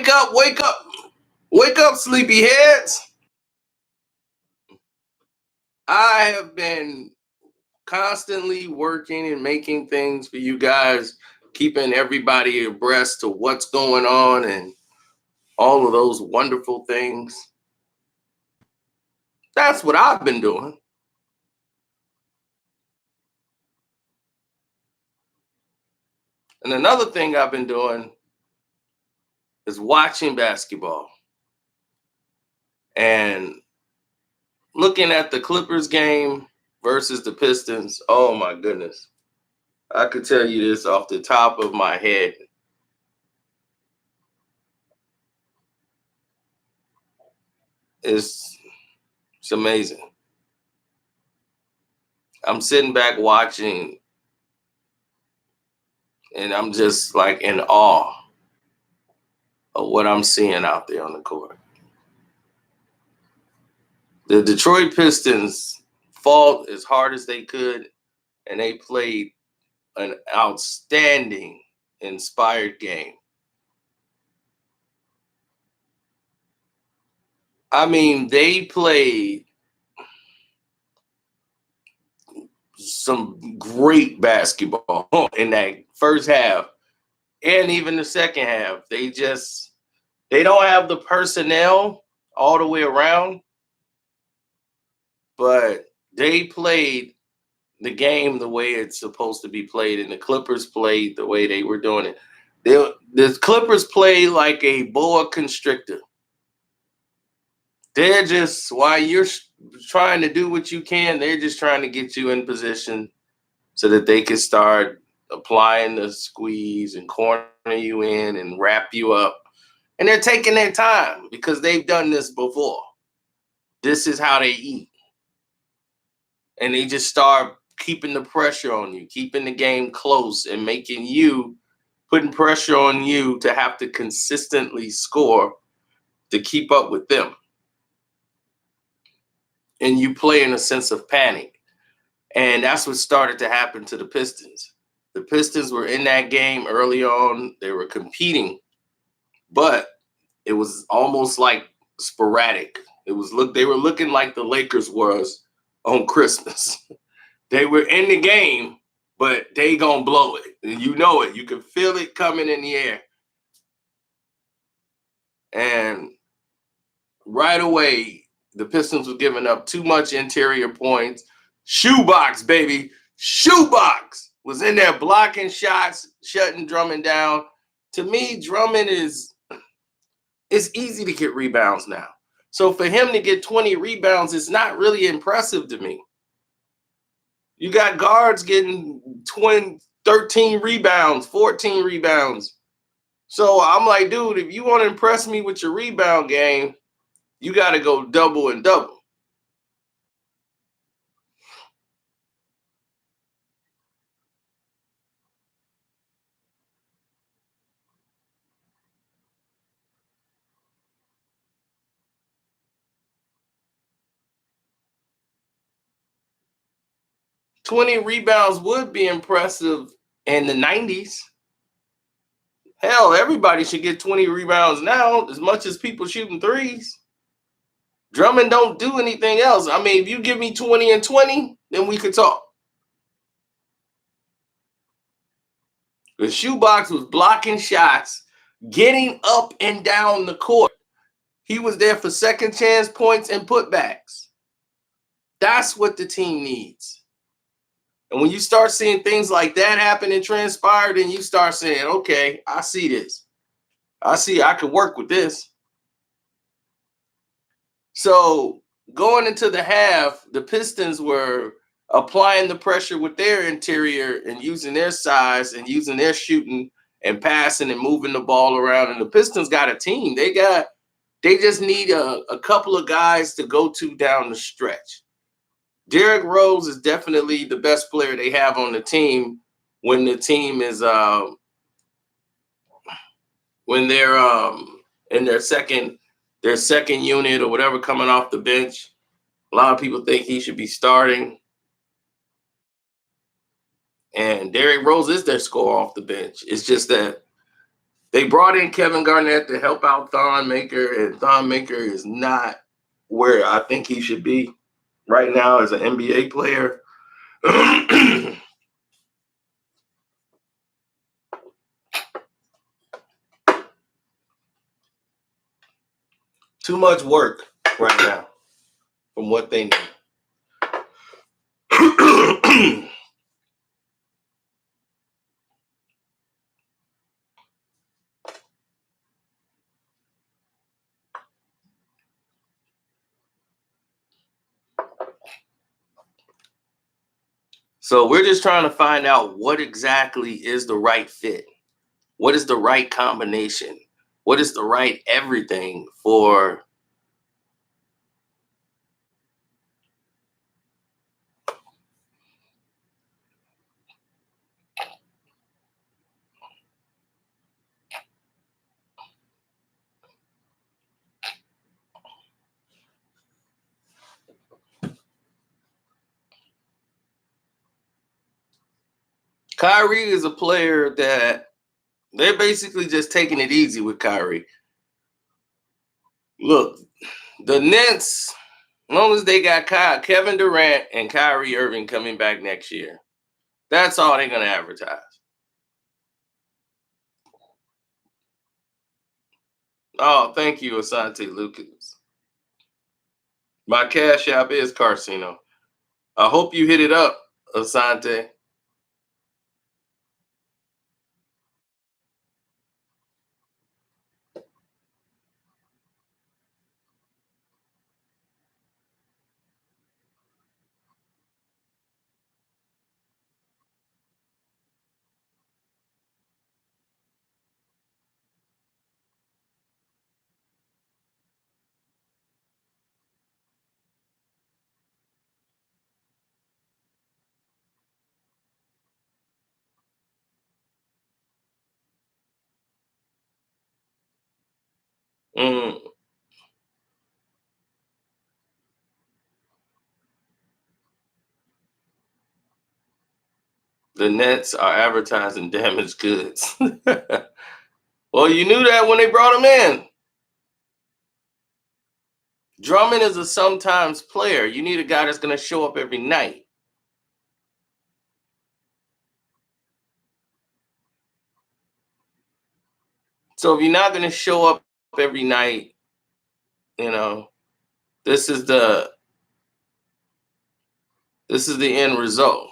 Wake up, wake up, wake up, sleepyheads. I have been constantly working and making things for you guys, keeping everybody abreast to what's going on and all of those wonderful things. That's what I've been doing. And another thing I've been doing is watching basketball and looking at the Clippers game versus the Pistons. Oh my goodness. I could tell you this off the top of my head. It's amazing. I'm sitting back watching and I'm just like in awe of what I'm seeing out there on the court. The Detroit Pistons fought as hard as they could, and they played an outstanding, inspired game. I mean, they played some great basketball in that first half and even the second half. They don't have the personnel all the way around, but they played the game the way it's supposed to be played, and the Clippers played the way they were doing it. The Clippers play like a boa constrictor. They're just, while you're trying to do what you can, they're just trying to get you in position so that they can start applying the squeeze and corner you in and wrap you up. And they're taking their time because they've done this before. This is how they eat. And they just start keeping the pressure on you, keeping the game close and putting pressure on you to have to consistently score to keep up with them. And you play in a sense of panic. And that's what started to happen to the Pistons. The Pistons were in that game early on. They were competing, but it was almost like sporadic. They were looking like the Lakers was on Christmas. They were in the game, but they gonna blow it. And you know it. You can feel it coming in the air. And right away, the Pistons were giving up too much interior points. Shoebox, baby. Shoebox was in there blocking shots, shutting Drummond down. To me, Drummond it's easy to get rebounds now. So for him to get 20 rebounds, it's not really impressive to me. You got guards getting 13 rebounds, 14 rebounds. So I'm like, dude, if you want to impress me with your rebound game, you got to go double and double. "20 rebounds would be impressive in the 90s. Hell, everybody should get 20 rebounds now, as much as people shooting threes. Drummond don't do anything else. I mean, if you give me 20 and 20, then we could talk. The Shoebox was blocking shots, getting up and down the court. He was there for second chance points and putbacks. That's what the team needs. And when you start seeing things like that happen and transpire, then you start saying, okay, I see this. I could work with this. So going into the half, the Pistons were applying the pressure with their interior and using their size and using their shooting and passing and moving the ball around. And the Pistons got a team. They just need a couple of guys to go to down the stretch. Derrick Rose is definitely the best player they have on the team when the team is when they're in their second unit or whatever coming off the bench. A lot of people think he should be starting. And Derrick Rose is their scorer off the bench. It's just that They brought in Kevin Garnett to help out Thon Maker, and Thon Maker is not where I think he should be right now as an NBA player. Too much work right now from what they need. So we're just trying to find out what exactly is the right fit. What is the right combination? What is the right everything for Kyrie is a player that they're basically just taking it easy with Kyrie. Look, the Nets, as long as they got Kevin Durant and Kyrie Irving coming back next year, that's all they're going to advertise. Oh, thank you, Asante Lucas. My cash app is Carcino. I hope you hit it up, Asante. Mm, the Nets are advertising damaged goods. Well, you knew that when they brought him in. Drummond is a sometimes player. You need a guy that's going to show up every night. So if you're not going to show up every night, you know, this is the end result.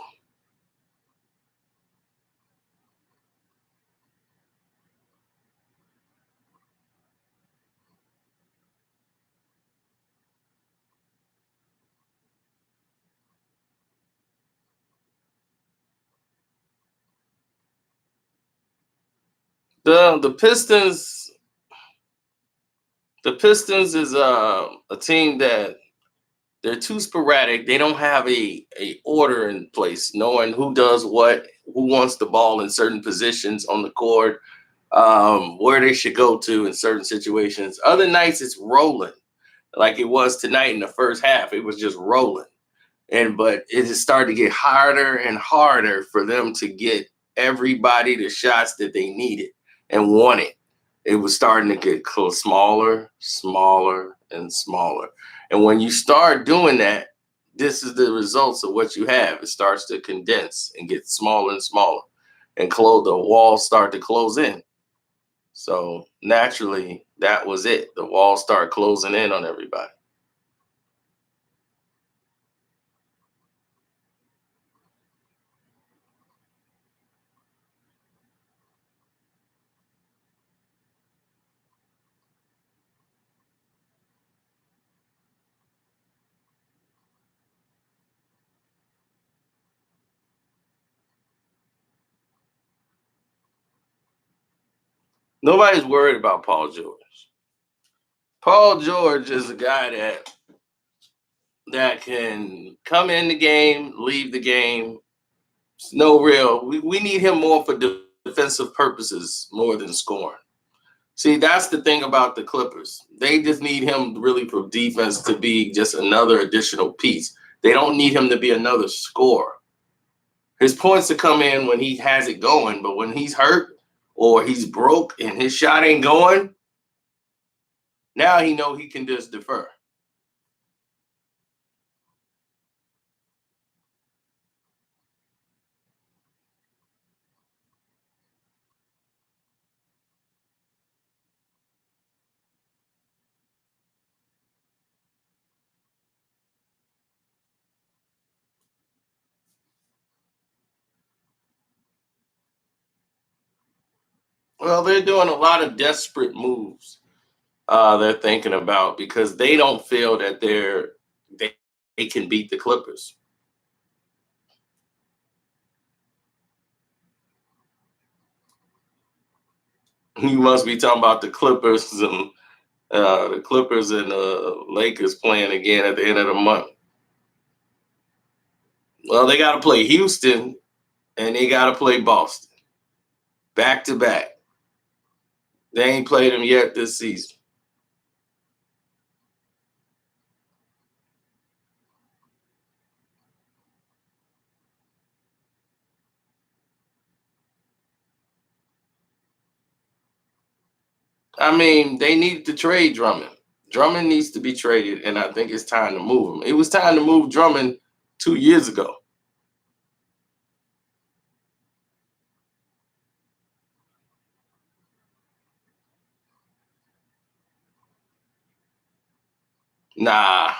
The Pistons is a team that they're too sporadic. They don't have a order in place, knowing who does what, who wants the ball in certain positions on the court, where they should go to in certain situations. Other nights it's rolling, like it was tonight in the first half. It was just rolling, but it just started to get harder and harder for them to get everybody the shots that they needed and wanted. It was starting to get smaller, smaller, and smaller. And when you start doing that, this is the results of what you have. It starts to condense and get smaller and smaller, and the walls start to close in. So naturally, that was it. The walls start closing in on everybody. Nobody's worried about Paul George. Paul George is a guy that can come in the game, leave the game. It's no real. We need him more for defensive purposes more than scoring. See, that's the thing about the Clippers. They just need him really for defense to be just another additional piece. They don't need him to be another scorer. His points to come in when he has it going, but when he's hurt or he's broke and his shot ain't going, now he know he can just defer. Well, they're doing a lot of desperate moves. They're thinking about because they don't feel that they, they can beat the Clippers. You must be talking about the Clippers and the Lakers playing again at the end of the month. Well, they got to play Houston and they got to play Boston back to back. They ain't played them yet this season. I mean, they need to trade Drummond. Drummond needs to be traded, and I think it's time to move him. It was time to move Drummond 2 years ago. Nah,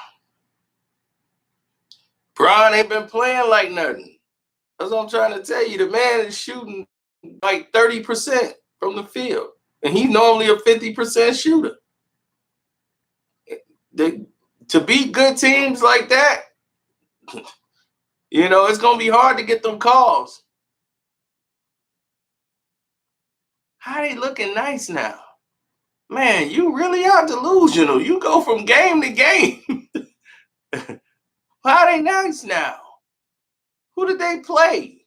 Bron ain't been playing like nothing. That's what I'm trying to tell you. The man is shooting like 30% from the field, and he's normally a 50% shooter. They, to beat good teams like that, it's going to be hard to get them calls. How they looking nice now? Man, you really are delusional. You go from game to game. How they nice now? Who did they play?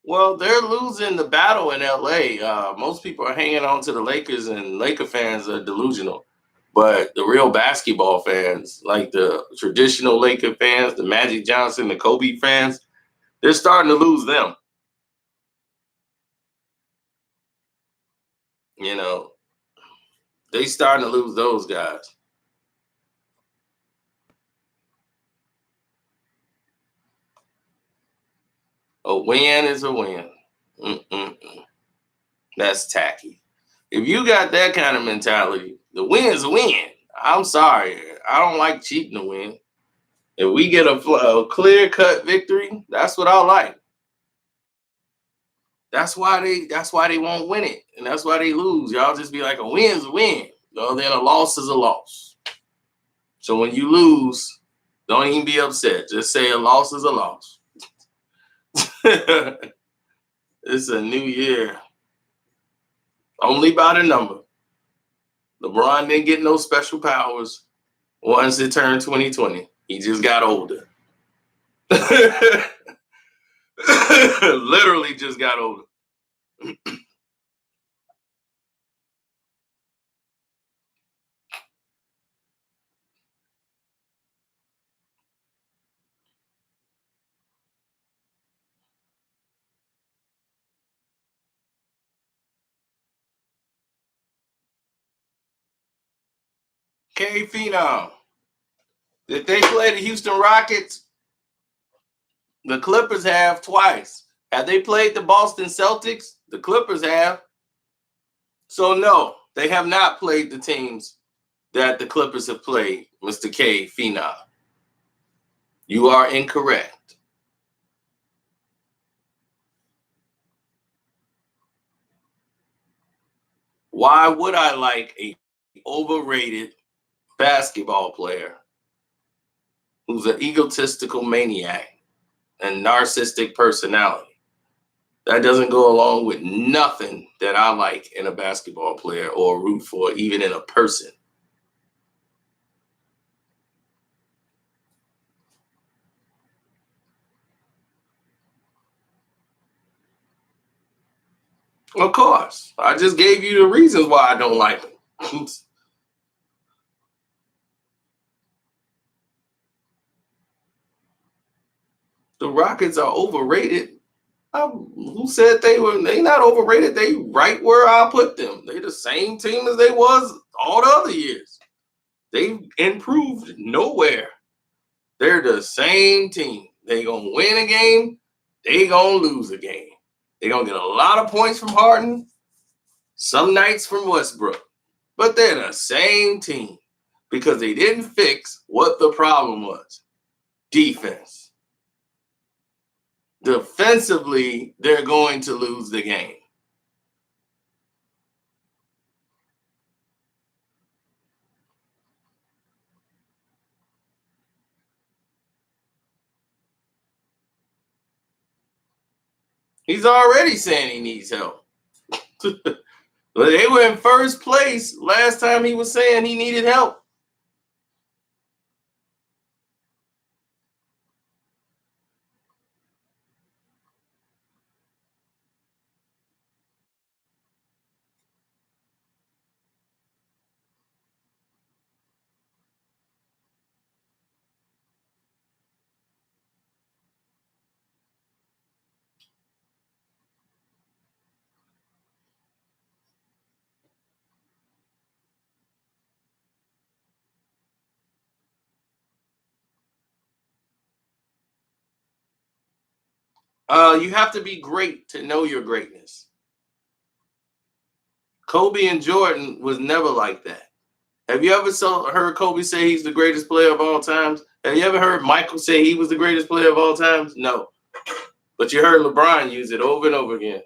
Well, they're losing the battle in LA. Most people are hanging on to the Lakers, and Laker fans are delusional. But the real basketball fans, like the traditional Laker fans, the Magic Johnson, the Kobe fans, they're starting to lose them. You know, they starting to lose those guys. A win is a win. Mm-mm-mm. That's tacky. If you got that kind of mentality, the win's a win. I'm sorry. I don't like cheating to win. If we get a clear cut victory, that's what I like. That's why they won't win it. And that's why they lose. Y'all just be like, a win's a win. Then a loss is a loss. So when you lose, don't even be upset. Just say a loss is a loss. It's a new year. Only by the number. LeBron didn't get no special powers once it turned 2020. He just got older. Literally just got older. K Phenom. Did they play the Houston Rockets? The Clippers have twice. Have they played the Boston Celtics? The Clippers have. So no, they have not played the teams that the Clippers have played, Mr. K Phenom. You are incorrect. Why would I like a overrated basketball player who's an egotistical maniac and narcissistic personality? That doesn't go along with nothing that I like in a basketball player or root for, even in a person. Of course. I just gave you the reasons why I don't like him. The Rockets are overrated. Who said they were? They not overrated. They right where I put them. They the same team as they was all the other years. They've improved nowhere. They're the same team. They gonna win a game. They gonna lose a game. They gonna get a lot of points from Harden. Some nights from Westbrook. But they're the same team because they didn't fix what the problem was. Defense. Defensively, they're going to lose the game. He's already saying he needs help. But they were in first place last time he was saying he needed help. You have to be great to know your greatness. Kobe and Jordan was never like that. Have you ever heard Kobe say he's the greatest player of all times? Have you ever heard Michael say he was the greatest player of all times? No. But you heard LeBron use it over and over again.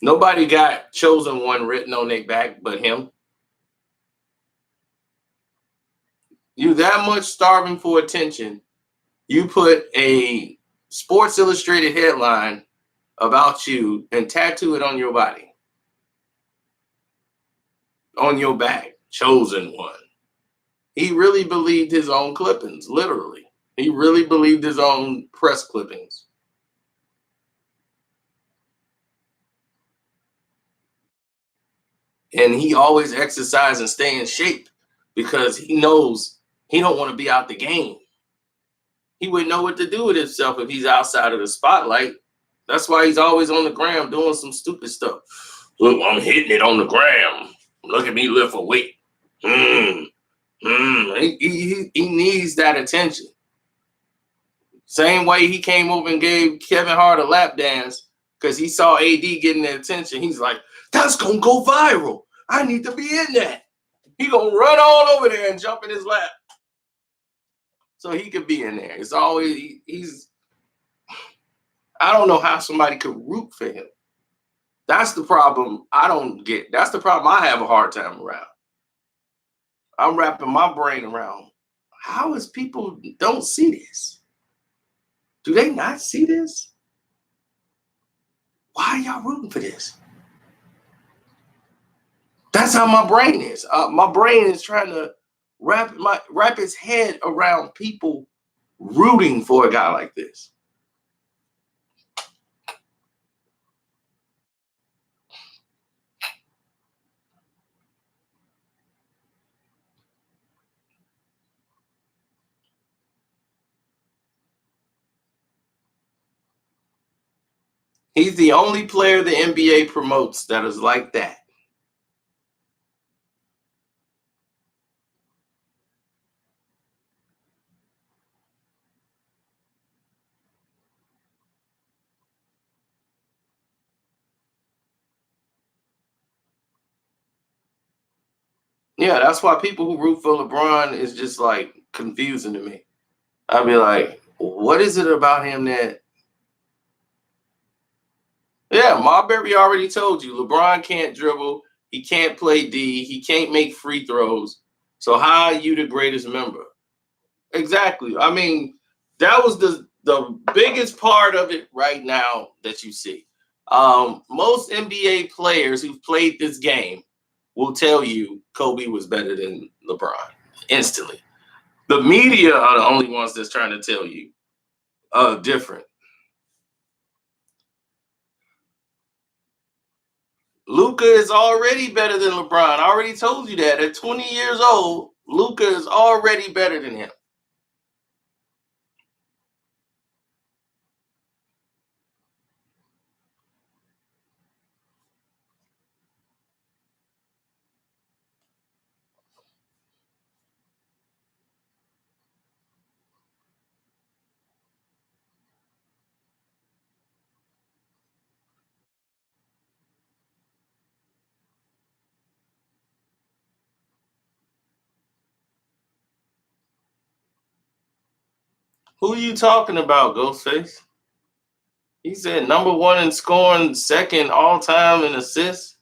Nobody got chosen one written on their back but him. You that much starving for attention, you put a Sports Illustrated headline about you and tattoo it on your body, on your back, chosen one. He really believed his own clippings, literally. He really believed his own press clippings. And he always exercised and stay in shape because he knows he don't want to be out the game. He wouldn't know what to do with himself if he's outside of the spotlight. That's why he's always on the gram doing some stupid stuff. Look, I'm hitting it on the gram. Look at me lift a weight. He needs that attention. Same way he came over and gave Kevin Hart a lap dance because he saw AD getting the attention. He's like, that's going to go viral. I need to be in that. He going to run all over there and jump in his lap so he could be in there. It's always, I don't know how somebody could root for him. That's the problem I don't get. That's the problem I have a hard time around. I'm wrapping my brain around. How is people don't see this? Do they not see this? Why are y'all rooting for this? That's how my brain is. My brain is trying to wrap its head around people rooting for a guy like this. He's the only player the NBA promotes that is like that. Yeah, that's why people who root for LeBron is just like confusing to me. I'd be like, what is it about him that? Yeah, Marbury already told you LeBron can't dribble, he can't play D, he can't make free throws. So how are you the greatest member? Exactly. I mean, that was the biggest part of it right now that you see. Most NBA players who've played this game will tell you Kobe was better than LeBron instantly. The media are the only ones that's trying to tell you different. Luka is already better than LeBron. I already told you that. At 20 years old, Luka is already better than him. Who are you talking about, Ghostface? He said number one in scoring, second all time in assists.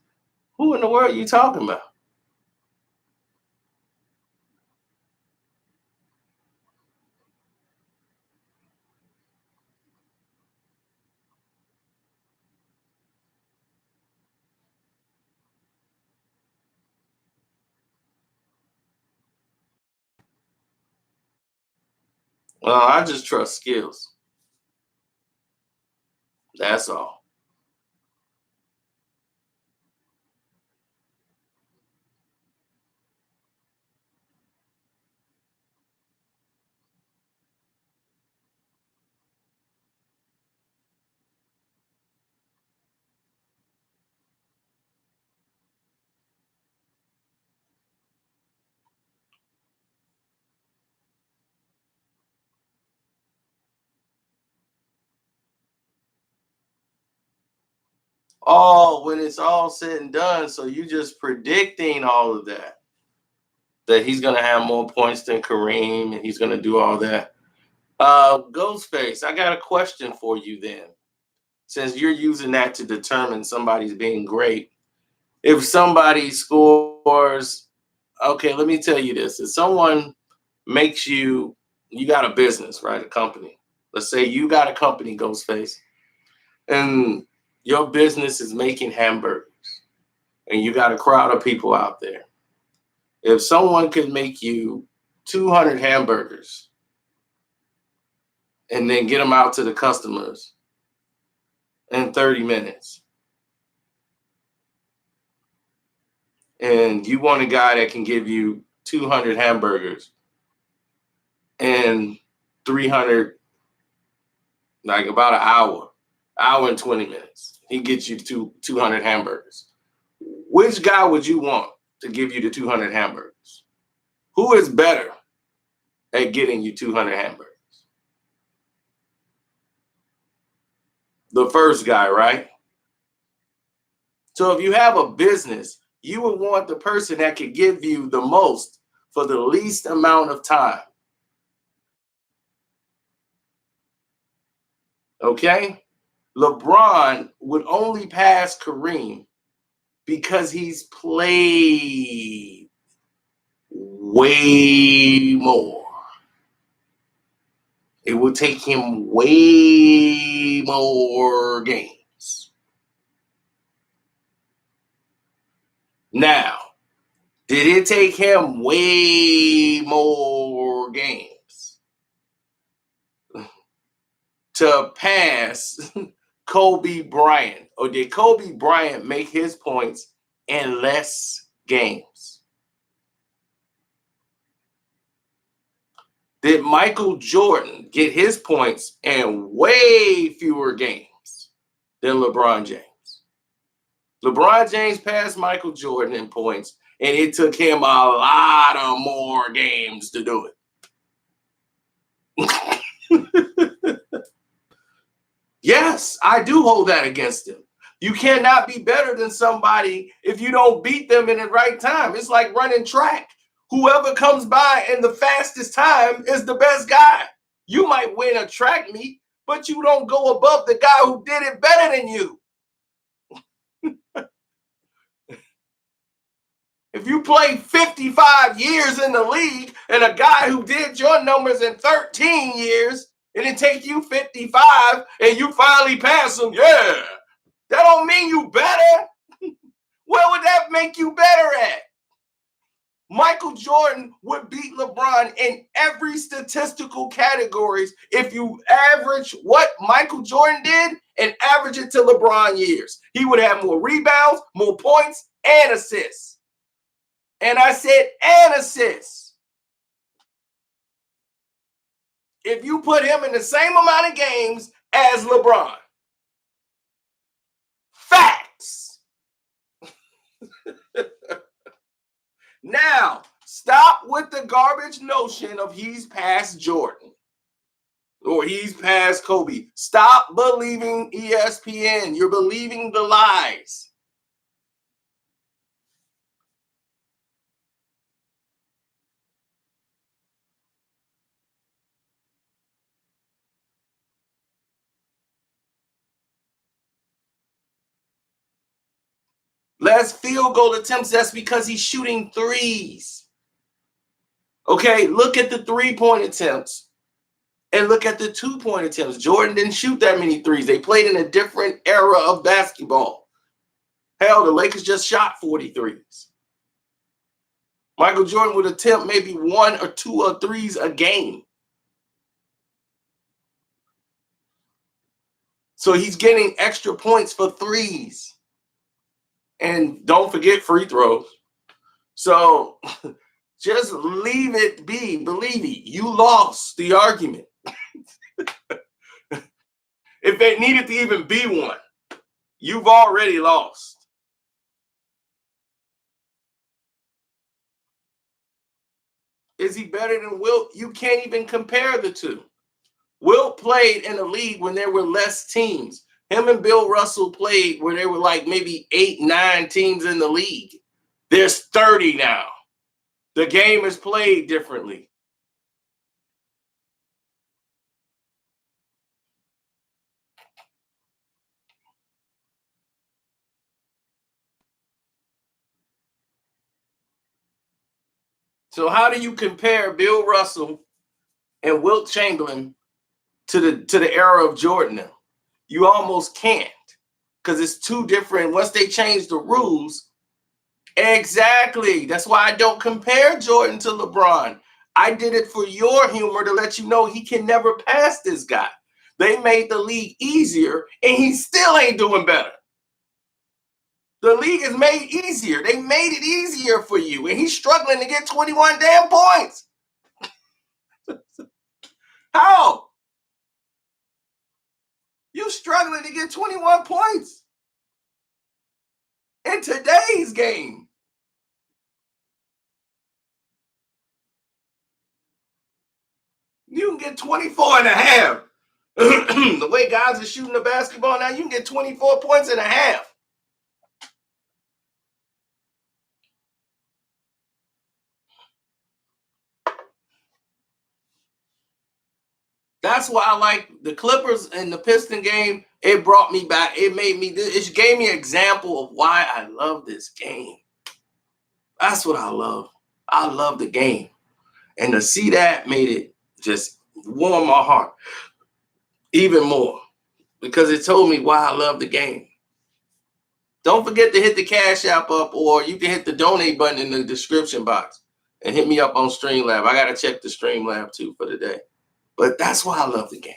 Who in the world are you talking about? Well, I just trust skills. That's all. Oh, when it's all said and done, so you just predicting all of that. That he's gonna have more points than Kareem and he's gonna do all that. Ghostface, I got a question for you then. Since you're using that to determine somebody's being great, if somebody scores, okay, let me tell you this. If someone makes you got a business, right? A company. Let's say you got a company, Ghostface, and your business is making hamburgers, and you got a crowd of people out there. If someone could make you 200 hamburgers and then get them out to the customers in 30 minutes, and you want a guy that can give you 200 hamburgers and 300, like about an hour and 20 minutes. He gets you 200 hamburgers. Which guy would you want to give you the 200 hamburgers? Who is better at getting you 200 hamburgers? The first guy, right? So if you have a business, you would want the person that could give you the most for the least amount of time. Okay? LeBron would only pass Kareem because he's played way more. It would take him way more games. Now, did it take him way more games to pass Kobe Bryant? Or did Kobe Bryant make his points in less games? Did Michael Jordan get his points in way fewer games than LeBron James? LeBron James passed Michael Jordan in points, and it took him a lot of more games to do it. Yes, I do hold that against him. You cannot be better than somebody if you don't beat them in the right time. It's like running track. Whoever comes by in the fastest time is the best guy. You might win a track meet, but you don't go above the guy who did it better than you. If you play 55 years in the league and a guy who did your numbers in 13 years, and it take you 55 and you finally pass him, yeah, that don't mean you better. Where would that make you better at? Michael Jordan would beat LeBron in every statistical categories if you average what Michael Jordan did and average it to LeBron years. He would have more rebounds, more points, and assists. And I said, and assists. If you put him in the same amount of games as LeBron. Facts. Now, stop with the garbage notion of he's past Jordan or he's past Kobe. Stop believing ESPN. You're believing the lies. Less field goal attempts, that's because he's shooting threes. Okay, look at the 3-point attempts and look at the 2-point attempts. Jordan didn't shoot that many threes. They played in a different era of basketball. Hell, the Lakers just shot 43s. Michael Jordan would attempt maybe 1 or 2 or 3s a game. So he's getting extra points for threes. And don't forget free throws. So just leave it be. Believe me, you lost the argument. If it needed to even be one, you've already lost. Is he better than Wilt? You can't even compare the two. Wilt played in a league when there were less teams. Him and Bill Russell played where there were like maybe 8, 9 teams in the league. There's 30 now. The game is played differently. So how do you compare Bill Russell and Wilt Chamberlain to the era of Jordan now? You almost can't, because it's two different. Once they change the rules, exactly. That's why I don't compare Jordan to LeBron. I did it for your humor to let you know he can never pass this guy. They made the league easier, and he still ain't doing better. The league is made easier. They made it easier for you, and he's struggling to get 21 damn points. How? You struggling to get 21 points in today's game. You can get 24 and a half. The way guys are shooting the basketball now, you can get 24 points and a half. That's why I like the Clippers and the Piston game. It brought me back. It gave me an example of why I love this game. That's what I love. I love the game. And to see that made it just warm my heart even more, because it told me why I love the game. Don't forget to hit the Cash App up, or you can hit the donate button in the description box and hit me up on Streamlab. I got to check the Streamlab too for today. But that's why I love the game.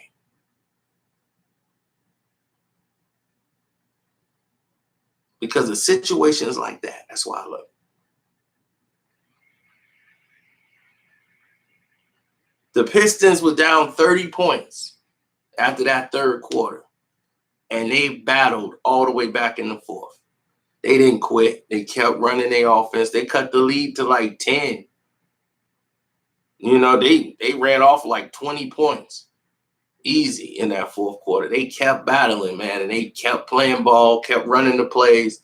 Because of situations like that. That's why I love it. The Pistons were down 30 points after that third quarter, and they battled all the way back in the fourth. They didn't quit. They kept running their offense. They cut the lead to like 10. You know, they ran off like 20 points easy in that fourth quarter. They kept battling, man, and they kept playing ball, kept running the plays.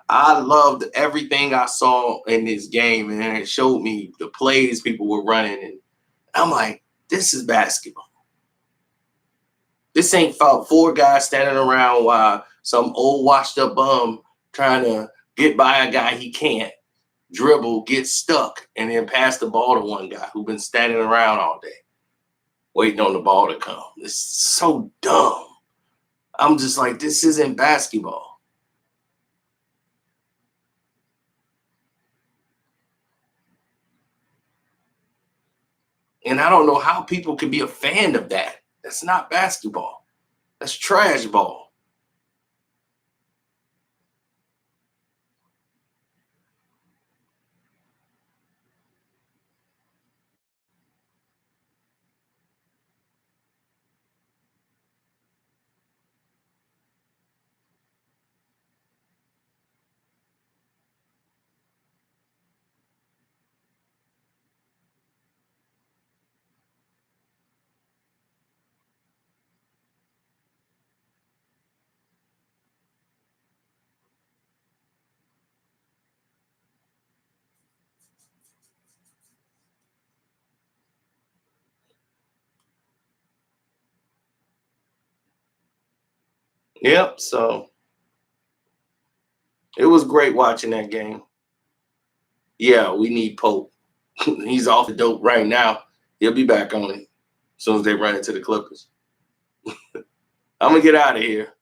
I loved everything I saw in this game, and it showed me the plays people were running, and I'm like, this is basketball. This ain't about 4 guys standing around while some old washed up bum trying to get by a guy he can't dribble, get stuck, and then pass the ball to one guy who's been standing around all day waiting on the ball to come. It's so dumb. I'm just like, this isn't basketball. And I don't know how people can be a fan of that. That's not basketball. That's trash ball. Yep. So it was great watching that game. Yeah, we need Pope. He's off the dope right now. He'll be back on it as soon as they run into the Clippers. I'm gonna get out of here.